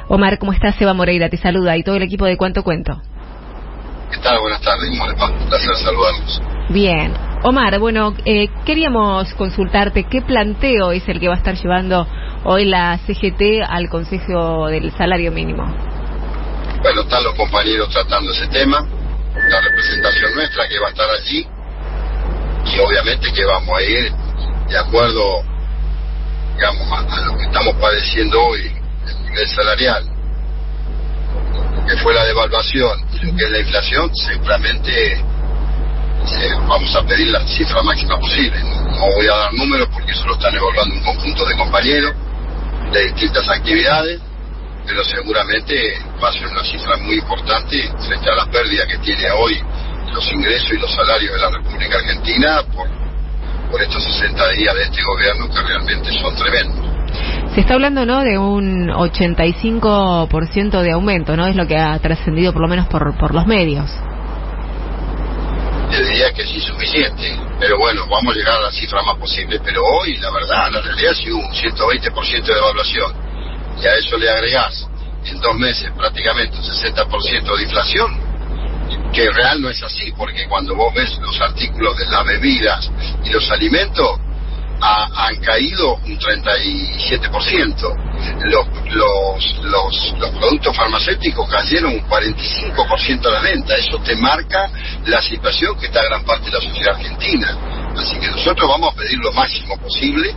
Omar, ¿cómo estás? Seba Moreira te saluda y todo el equipo de Cuánto Cuento. ¿Qué tal? Buenas tardes, un placer saludarlos. Bien. Omar, bueno, queríamos consultarte qué planteo es el que va a estar llevando hoy la CGT al Consejo del Salario Mínimo. Bueno, están los compañeros tratando ese tema, la representación nuestra que va a estar allí, y obviamente que vamos a ir de acuerdo, digamos, a lo que estamos padeciendo hoy, el nivel salarial, que fue la devaluación y lo que es la inflación. Seguramente vamos a pedir la cifra máxima posible. No voy a dar números porque eso lo están evaluando un conjunto de compañeros de distintas actividades, pero seguramente va a ser una cifra muy importante frente a la pérdida que tiene hoy los ingresos y los salarios de la República Argentina por estos 60 días de este gobierno, que realmente son tremendos. Se está hablando, ¿no?, de un 85% de aumento, ¿no? Es lo que ha trascendido por lo menos por los medios. Yo diría que es insuficiente, pero bueno, vamos a llegar a la cifra más posible. Pero hoy, la verdad, la realidad, si hubo un 120% de devaluación y a eso le agregás en 2 meses prácticamente un 60% de inflación, que real no es así, porque cuando vos ves los artículos de las bebidas y los alimentos, han caído un 37%. Los productos farmacéuticos cayeron un 45% de la venta. Eso te marca la situación que está gran parte de la sociedad argentina. Así que nosotros vamos a pedir lo máximo posible,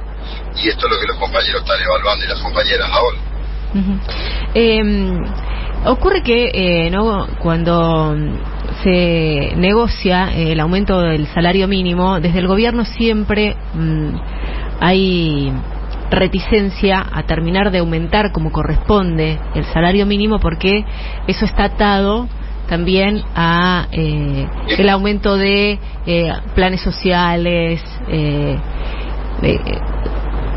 y esto es lo que los compañeros están evaluando y las compañeras ahora. Ocurre que no, cuando se negocia el aumento del salario mínimo, desde el gobierno siempre hay reticencia a terminar de aumentar como corresponde el salario mínimo, porque eso está atado también a el aumento de planes sociales.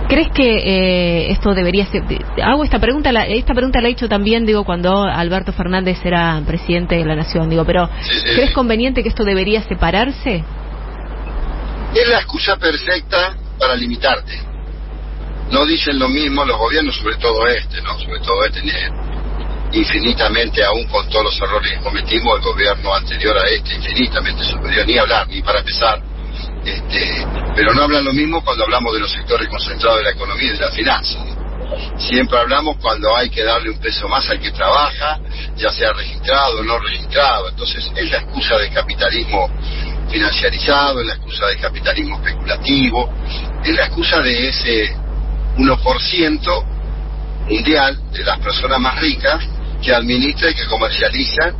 ¿Crees que esto debería ser? Hago esta pregunta la he hecho también, digo, cuando Alberto Fernández era presidente de la Nación, digo, pero sí. ¿Crees conveniente que esto debería separarse? Es la excusa perfecta para limitarte. No dicen lo mismo los gobiernos, sobre todo infinitamente, aún con todos los errores que cometimos, el gobierno anterior a infinitamente superior, ni hablar, ni para empezar. Pero no hablan lo mismo cuando hablamos de los sectores concentrados de la economía y de la finanza. Siempre hablamos cuando hay que darle un peso más al que trabaja, ya sea registrado o no registrado. Entonces es la excusa del capitalismo financiarizado, es la excusa del capitalismo especulativo, es la excusa de ese 1% mundial de las personas más ricas que administra y que comercializa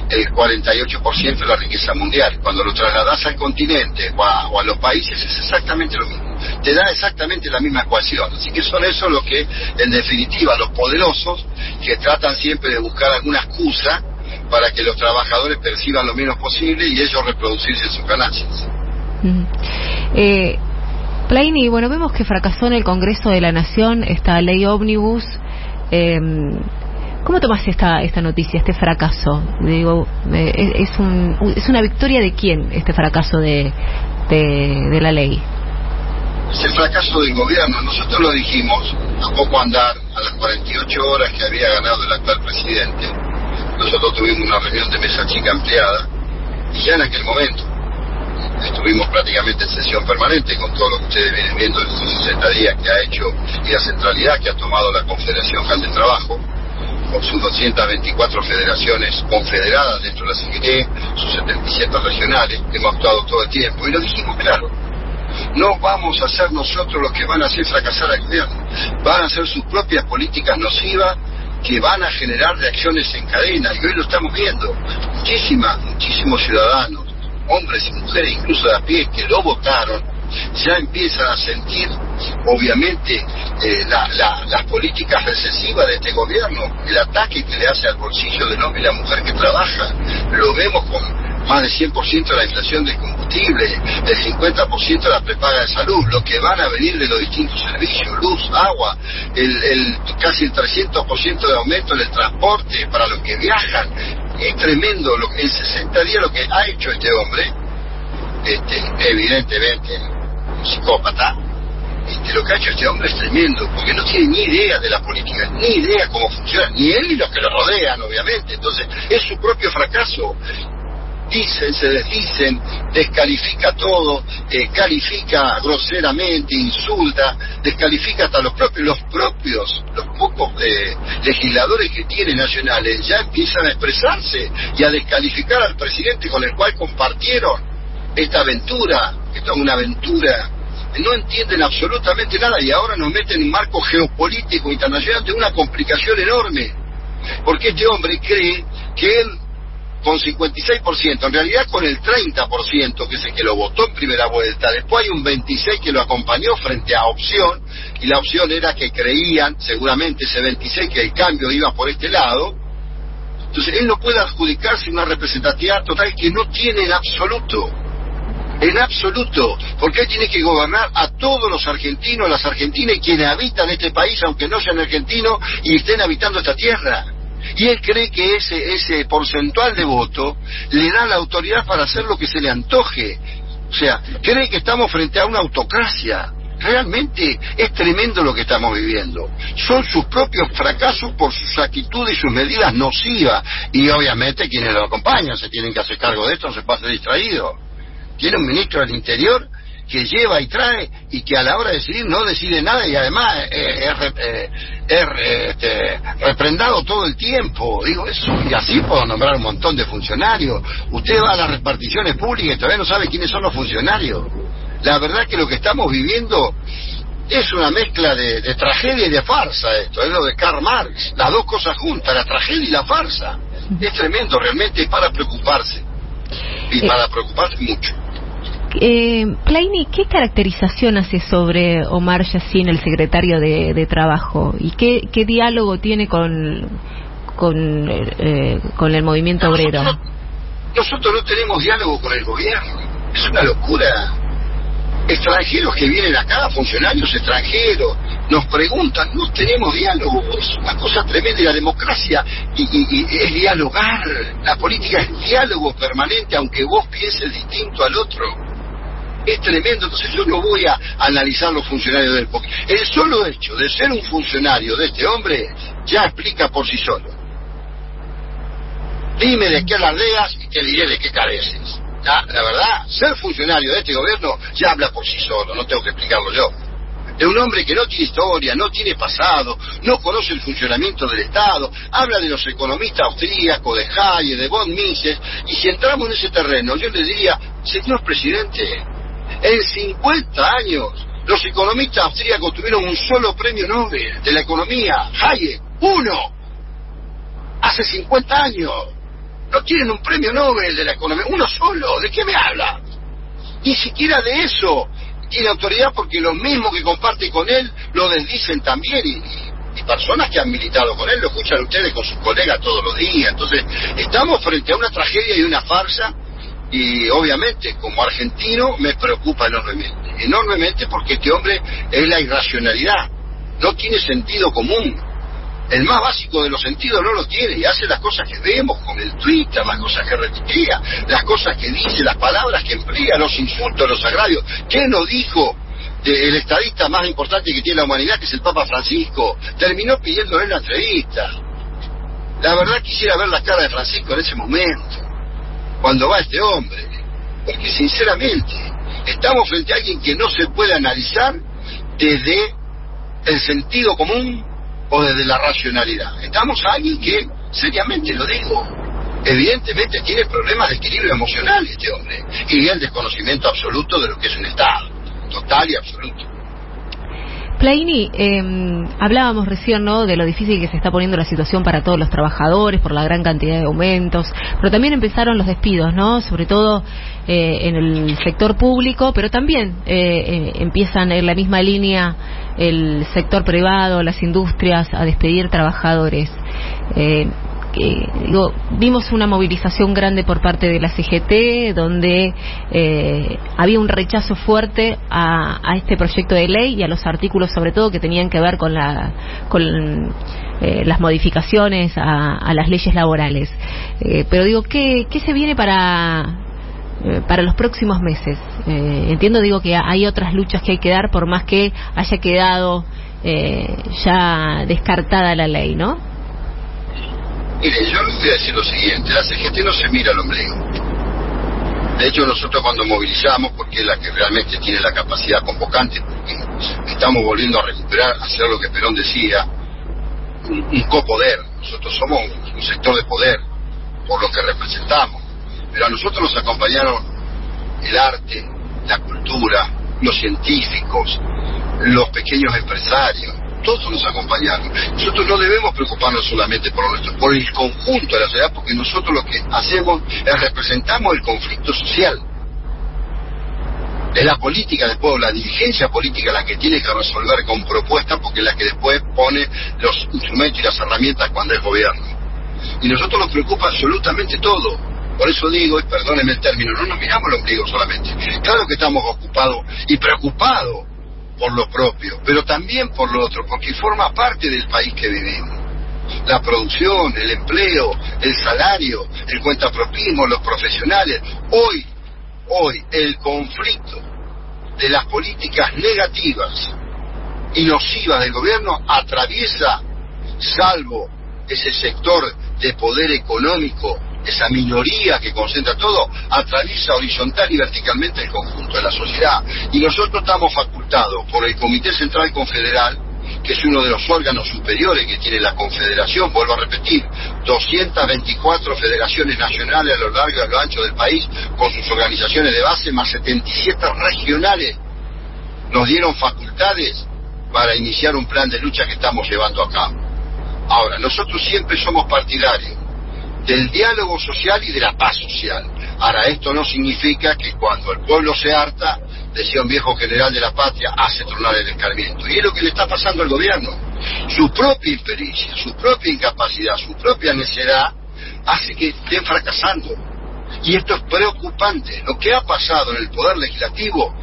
el 48% de la riqueza mundial. Cuando lo trasladas al continente o a los países, es exactamente lo mismo. Te da exactamente la misma ecuación. Así que son esos los que, en definitiva, los poderosos, que tratan siempre de buscar alguna excusa para que los trabajadores perciban lo menos posible y ellos reproducirse en sus ganancias. Plaini, bueno, vemos que fracasó en el Congreso de la Nación esta ley ómnibus. ¿Cómo tomas esta noticia, este fracaso? Digo, ¿es una victoria de quién este fracaso de la ley? Es el fracaso del gobierno. Nosotros lo dijimos a poco andar, a las 48 horas que había ganado el actual presidente. Nosotros tuvimos una reunión de mesa chica ampliada, y ya en aquel momento estuvimos prácticamente en sesión permanente con todo lo que ustedes vienen viendo en estos 60 días que ha hecho y la centralidad que ha tomado la Confederación General del Trabajo, con sus 224 federaciones confederadas dentro de la CGT, sus 77 regionales. Hemos actuado todo el tiempo y lo dijimos claro: no vamos a ser nosotros los que van a hacer fracasar al gobierno, van a ser sus propias políticas nocivas que van a generar reacciones en cadena, y hoy lo estamos viendo. Muchísimos ciudadanos, hombres y mujeres incluso de a pie, que lo votaron, ya empiezan a sentir obviamente las políticas recesivas de este gobierno, el ataque que le hace al bolsillo del hombre y la mujer que trabaja. Lo vemos con más del 100% de la inflación del combustible, el 50% de la prepaga de salud, lo que van a venir de los distintos servicios, luz, agua, casi el 300% de aumento en el transporte para los que viajan. Es tremendo en 60 días lo que ha hecho este hombre, evidentemente un psicópata, lo que ha hecho este hombre es tremendo, porque no tiene ni idea de la política, ni idea cómo funciona, ni él ni los que lo rodean, obviamente. Entonces, es su propio fracaso. Dicen, se desdicen, descalifica todo, califica groseramente, insulta, descalifica hasta los pocos legisladores que tiene nacionales, ya empiezan a expresarse y a descalificar al presidente con el cual compartieron esta aventura. Esto es una aventura. No entienden absolutamente nada y ahora nos meten en un marco geopolítico internacional de una complicación enorme, porque este hombre cree que él, con 56%, en realidad con el 30%, que es el que lo votó en primera vuelta, después hay un 26% que lo acompañó frente a Opción, y la Opción era que creían, seguramente ese 26%, que el cambio iba por este lado. Entonces él no puede adjudicarse una representatividad total que no tiene en absoluto, porque él tiene que gobernar a todos los argentinos, las argentinas y quienes habitan este país, aunque no sean argentinos y estén habitando esta tierra. Y él cree que ese porcentual de voto le da la autoridad para hacer lo que se le antoje. O sea, cree que estamos frente a una autocracia. Realmente es tremendo lo que estamos viviendo. Son sus propios fracasos por sus actitudes y sus medidas nocivas. Y obviamente quienes lo acompañan se tienen que hacer cargo de esto, no se pase distraído. Tiene un ministro del Interior que lleva y trae y que a la hora de decidir no decide nada y además es reprendado todo el tiempo. Digo eso, y así puedo nombrar un montón de funcionarios. Usted va a las reparticiones públicas y todavía no sabe quiénes son los funcionarios. La verdad que lo que estamos viviendo es una mezcla de tragedia y de farsa. Esto es lo de Karl Marx, las dos cosas juntas, la tragedia y la farsa. Es tremendo, realmente es para preocuparse, y para preocuparse mucho. Kleini, ¿qué caracterización hace sobre Omar Yassin, el secretario de Trabajo? ¿Y qué diálogo tiene con el movimiento obrero? Nosotros no tenemos diálogo con el gobierno. Es una locura. Extranjeros que vienen acá, funcionarios extranjeros, nos preguntan, no tenemos diálogo. Es una cosa tremenda. Y la democracia y es dialogar. La política es diálogo permanente, aunque vos pienses distinto al otro. Es tremendo. Entonces yo no voy a analizar los funcionarios del porque el solo hecho de ser un funcionario de este hombre ya explica por sí solo. Dime de qué alardeas y te diré de qué careces. La verdad, ser funcionario de este gobierno ya habla por sí solo, no tengo que explicarlo yo. De un hombre que no tiene historia, no tiene pasado, no conoce el funcionamiento del Estado, habla de los economistas austríacos, de Hayek, de von Mises, y si entramos en ese terreno, yo le diría, señor presidente, en 50 años los economistas austríacos tuvieron un solo premio Nobel de la economía, Hayek, uno, hace 50 años. No tienen un premio Nobel de la economía, uno solo. ¿De qué me habla? Ni siquiera de eso tiene autoridad, porque los mismos que comparten con él lo desdicen también, y personas que han militado con él lo escuchan ustedes con sus colegas todos los días. Entonces estamos frente a una tragedia y una farsa, y obviamente como argentino me preocupa enormemente, porque este hombre es la irracionalidad, no tiene sentido común. El más básico de los sentidos no lo tiene, y hace las cosas que vemos con el Twitter, las cosas que retuitea, las cosas que dice, las palabras que emplea, los insultos, los agravios. ¿Qué nos dijo el estadista más importante que tiene la humanidad, que es el Papa Francisco? Terminó pidiéndole la entrevista. La verdad quisiera ver la cara de Francisco en ese momento, cuando va este hombre, porque sinceramente estamos frente a alguien que no se puede analizar desde el sentido común o desde la racionalidad. Estamos a alguien que, seriamente lo digo, evidentemente tiene problemas de equilibrio emocional este hombre, y el desconocimiento absoluto de lo que es un Estado, total y absoluto. Kleini, hablábamos recién, ¿no?, de lo difícil que se está poniendo la situación para todos los trabajadores por la gran cantidad de aumentos, pero también empezaron los despidos, ¿no?, sobre todo en el sector público, pero también empiezan en la misma línea el sector privado, las industrias, a despedir trabajadores. Vimos una movilización grande por parte de la CGT, donde había un rechazo fuerte a este proyecto de ley y a los artículos, sobre todo, que tenían que ver con las modificaciones a las leyes laborales. Pero digo, ¿qué se viene para para los próximos meses? Entiendo, digo, que hay otras luchas que hay que dar, por más que haya quedado ya descartada la ley, ¿no? Mire, yo les voy a decir lo siguiente: la CGT no se mira al ombligo. De hecho, nosotros cuando movilizamos, porque es la que realmente tiene la capacidad convocante, porque estamos volviendo a recuperar, hacer lo que Perón decía, un copoder. Nosotros somos un sector de poder por lo que representamos, pero a nosotros nos acompañaron el arte, la cultura, los científicos, los pequeños empresarios, todos nos acompañaron. Nosotros no debemos preocuparnos solamente por nuestro, por el conjunto de la sociedad, porque nosotros lo que hacemos es representamos el conflicto social. Es la política después, la dirigencia política la que tiene que resolver con propuestas, porque es la que después pone los instrumentos y las herramientas cuando es gobierno. Y nosotros nos preocupa absolutamente todo. Por eso digo, y perdónenme el término, no nos miramos el ombligo solamente. Claro que estamos ocupados y preocupados por lo propio, pero también por lo otro, porque forma parte del país que vivimos. La producción, el empleo, el salario, el cuentapropismo, los profesionales. Hoy el conflicto de las políticas negativas y nocivas del gobierno atraviesa, salvo ese sector de poder económico, esa minoría que concentra todo, atraviesa horizontal y verticalmente el conjunto de la sociedad. Y nosotros estamos facultados por el Comité Central Confederal, que es uno de los órganos superiores que tiene la Confederación, vuelvo a repetir, 224 federaciones nacionales a lo largo y a lo ancho del país, con sus organizaciones de base, más 77 regionales, nos dieron facultades para iniciar un plan de lucha que estamos llevando a cabo. Ahora, nosotros siempre somos partidarios del diálogo social y de la paz social. Ahora, esto no significa que cuando el pueblo se harta, decía un viejo general de la patria, hace tronar el escarmiento. Y es lo que le está pasando al gobierno. Su propia impericia, su propia incapacidad, su propia necedad, hace que estén fracasando. Y esto es preocupante. Lo que ha pasado en el Poder Legislativo,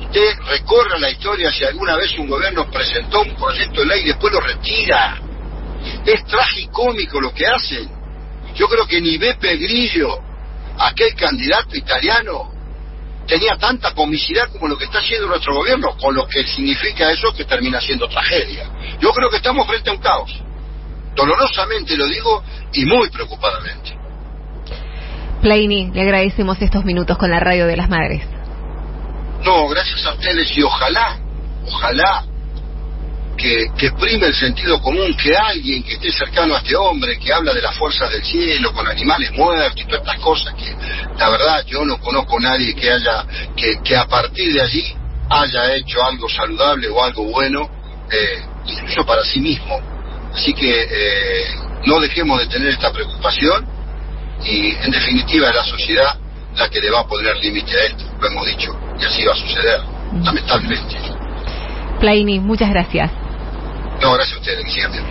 usted recorra la historia si alguna vez un gobierno presentó un proyecto de ley y después lo retira. Es tragicómico lo que hacen. Yo creo que ni Beppe Grillo, aquel candidato italiano, tenía tanta comicidad como lo que está haciendo nuestro gobierno, con lo que significa eso, que termina siendo tragedia. Yo creo que estamos frente a un caos. Dolorosamente lo digo y muy preocupadamente. Plaini, le agradecemos estos minutos con la Radio de las Madres. No, gracias a ustedes, y ojalá que prime el sentido común, que alguien que esté cercano a este hombre, que habla de las fuerzas del cielo, con animales muertos y todas estas cosas, que la verdad yo no conozco a nadie que a partir de allí haya hecho algo saludable o algo bueno, incluso para sí mismo. Así que no dejemos de tener esta preocupación, y en definitiva es la sociedad la que le va a poner límite a esto, lo hemos dicho, y así va a suceder, lamentablemente. Plaini, muchas gracias. No, gracias a ustedes, que sigan bien.